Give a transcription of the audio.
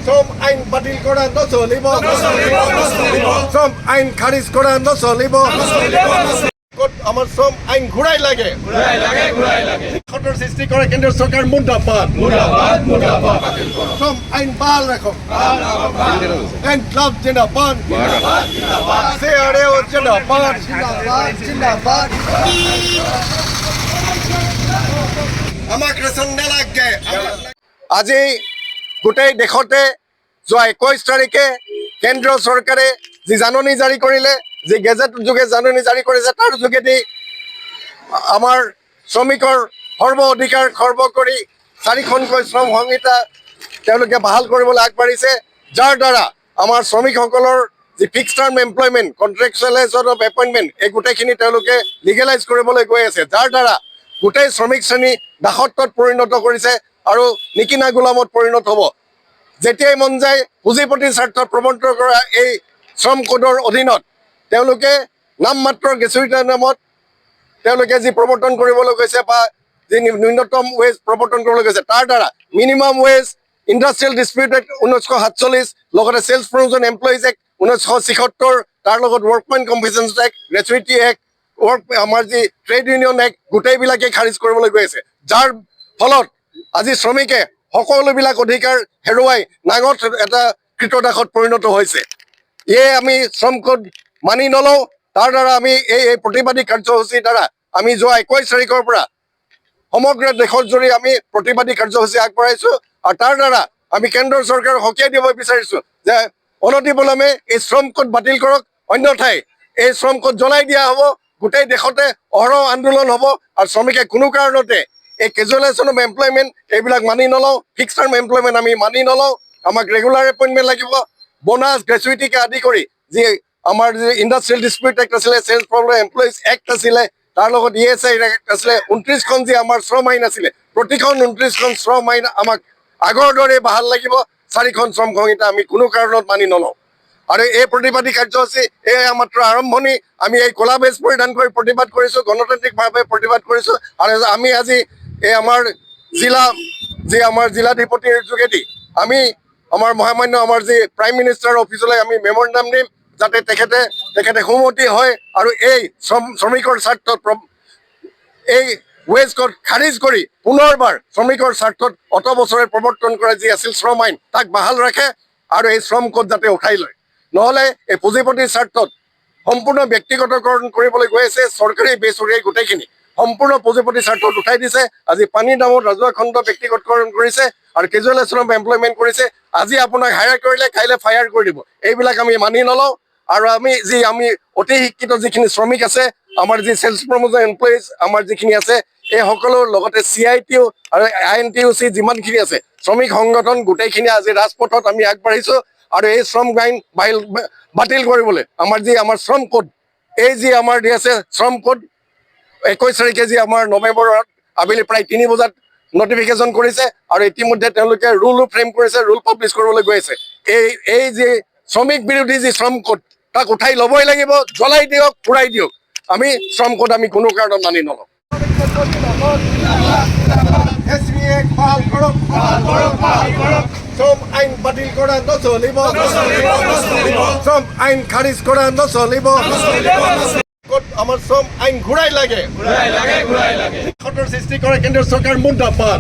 শ্ৰম আইন বাতিল কৰা নচলিব শ্ৰম আইন খাৰিজ কৰা নচলিব আমাৰ শ্ৰম আইন ঘূৰাই লাগে সংকটৰ সৃষ্টি কৰে কেন্দ্ৰীয় চৰকাৰ মুৰ্দাবাদ শ্ৰম আইন বাহাল ৰাখক ইনকলাব জিন্দাবাদ CRAO জিন্দাবাদ আমাক ৰেচন নালাগে আজি গোটেই দেশতে যোৱা 21 তাৰিখে কেন্দ্ৰীয় চৰকাৰে যি জাননী জাৰি কৰিলে যি গেজেট যোগে জাননী জাৰি কৰিছে তাৰ যোগেদি আমাৰ শ্ৰমিকৰ সৰ্ব অধিকাৰ খৰ্ব কৰি 4খনকৈ শ্ৰম সংহিতা তেওঁলোকে বাহাল কৰিবলৈ আগবাঢ়িছে যাৰ দ্বাৰা আমাৰ শ্ৰমিকসকলৰ যি fixed term employment contractualisation of appointment এই গোটেইখিনি তেওঁলোকে লিগেলাইজ কৰিবলৈ গৈ আছে যাৰ দ্বাৰা গোটেই শ্ৰমিক শ্ৰেণী দাসত্বত পৰিণত কৰিছে আৰু নিকিনা গোলামত পৰিণত হ'ব যেতিয়াই মন যায় পুঁজিপতিৰ স্বাৰ্থত প্ৰৱৰ্তন কৰা এই শ্ৰম কোডৰ অধীনত তেওঁলোকে নামমাত্ৰ গ্ৰেচুইটিৰ নামত তেওঁলোকে যি প্ৰৱৰ্তন কৰিবলৈ গৈছে বা যি ন্যূনতম ৱেজ প্ৰৱৰ্তন কৰিবলৈ গৈছে তাৰ দ্বাৰা মিনিমাম ৱেজ ইণ্ডাষ্ট্ৰিয়েল ডিস্পিউট এক্ট 1947 লগতে চেলছ প্ৰমোশ্যন এমপ্লয়িজ এক্ট 1976 তাৰ লগত workmen compensation act gratuity act আমাৰ যি ট্ৰেড ইউনিয়ন এক্ট গোটেইবিলাকে খাৰিজ কৰিবলৈ গৈ আছে যাৰ ফলত আজি শ্ৰমিকে সকলোবিলাক অধিকাৰ হেৰুৱাই নাঙঠ এটা কৃতদাসত পৰিণত হৈছে ইয়ে আমি শ্ৰম কোড মানি নলওঁ তাৰ দ্বাৰা আমি এই প্ৰতিবাদী কাৰ্যসূচীৰ দ্বাৰা আমি যোৱা 21 তাৰিখৰ পৰা সমগ্ৰ দেশৰ জুৰি আমি প্ৰতিবাদী কাৰ্যসূচী আগবঢ়াইছোঁ আৰু তাৰ দ্বাৰা আমি কেন্দ্ৰ চৰকাৰক সকীয়াই দিব বিচাৰিছোঁ যে অনতিপলমে এই শ্ৰম কোড বাতিল কৰক অন্যথাই এই শ্ৰম কোড জ্বলাই দিয়া হ'ব গোটেই দেশতে অহৰহ আন্দোলন হ'ব আৰু শ্ৰমিকে কোনো কাৰণতে এই কেজুৱেলাইজেশ্যন অফ এমপ্লয়মেণ্ট এইবিলাক মানি নলওঁ ফিক্সড টাৰ্ম এমপ্লয়মেণ্ট আমি মানি নলওঁ আমাক ৰেগুলাৰ এপইণ্টমেণ্ট লাগিব বোনাছ গ্ৰেচুইটিকে আদি কৰি যি আমাৰ যি ইণ্ডাষ্ট্ৰিয়েল ডিস্পিউট এক্ট আছিলে চেলছ প্ৰমোশ্যন এমপ্লয়িজ এক্ট আছিলে তাৰ লগত ESI এক্ট আছিলে 29খন যি আমাৰ শ্ৰম আইন আছিলে প্ৰতিখন 29খন শ্ৰম আইন আমাক আগৰ দৰে বাহাল লাগিব 4খন শ্ৰম সংহিতা আমি কোনো কাৰণত মানি নলওঁ আৰু এই প্ৰতিবাদী কাৰ্যসূচী এই মাত্ৰ আৰম্ভণি আমি এই ক'লা বেজ পৰিধান কৰি প্ৰতিবাদ কৰিছোঁ গণতান্ত্ৰিকভাৱে প্ৰতিবাদ কৰিছোঁ আৰু আমি আজি এই আমাৰ জিলাধিপতিৰ যোগেদি আমি আমাৰ মহামান্য আমাৰ যি প্ৰাইম মিনিষ্টাৰৰ অফিচলৈ আমি মেমৰেণ্ডাম দিম যাতে তেখেতে সুমতি হয় আৰু এই শ্ৰমিকৰ স্বাৰ্থত এই ৱেজ কোড খাৰিজ কৰি পুনৰবাৰ শ্ৰমিকৰ স্বাৰ্থত অত বছৰে প্ৰৱৰ্তন কৰা যি আছিল শ্ৰম আইন তাক বাহাল ৰাখে আৰু এই শ্ৰম কোড যাতে উঠাই লয় নহ'লে এই পুঁজিপতিৰ স্বাৰ্থত সম্পূৰ্ণ ব্যক্তিগতকৰণ কৰিবলৈ গৈ আছে চৰকাৰী বেচৰকাৰী গোটেইখিনি সম্পূৰ্ণ পুঁজিপতিৰ স্বাৰ্থত উঠাই দিছে আজি পানীৰ দামত ৰাজহুৱা খণ্ড ব্যক্তিগতকৰণ কৰিছে আৰু কেজুৱেলাইজেশ্যন অফ এমপ্লয়মেণ্ট কৰিছে আজি আপোনাক হায়াৰ কৰিলে কাইলৈ ফায়াৰ কৰি দিব এইবিলাক আমি মানি নলওঁ আৰু আমি অতি শিক্ষিত যিখিনি শ্ৰমিক আছে আমাৰ যি চেলছ প্ৰমোশ্যন এমপ্লয়িজ আমাৰ যিখিনি আছে এই সকলোৰ লগতে CITU আৰু INTUC যিমানখিনি আছে শ্ৰমিক সংগঠন গোটেইখিনি আজি ৰাজপথত আমি আগবাঢ়িছোঁ আৰু এই শ্ৰম আইন বাতিল কৰিবলৈ আমাৰ শ্ৰম কোড এই যি আমাৰ দি আছে শ্ৰম কোড 21 তাৰিখে যি আমাৰ নৱেম্বৰত আবেলি প্ৰায় 3 বজাত নটিফিকেশ্যন কৰিছে আৰু ইতিমধ্যে তেওঁলোকে ৰুলো ফ্ৰেম কৰিছে ৰুল পাব্লিছ কৰিবলৈ গৈ আছে এই যি শ্ৰমিক বিৰোধী যি শ্ৰম কোড তাক উঠাই ল'বই লাগিব জ্বলাই দিয়ক পুৰাই দিয়ক আমি শ্ৰম কোড আমি কোনো কাৰণত মানি নলওঁ শ্ৰম আইন বাতিল কৰা নচলিব শ্ৰম আইন খাৰিজ কৰা নচলিব আমাৰ শ্ৰম আইন ঘূৰাই লাগে সংকটৰ সৃষ্টি কৰে কেন্দ্ৰীয় চৰকাৰ মুৰ্দাবাদ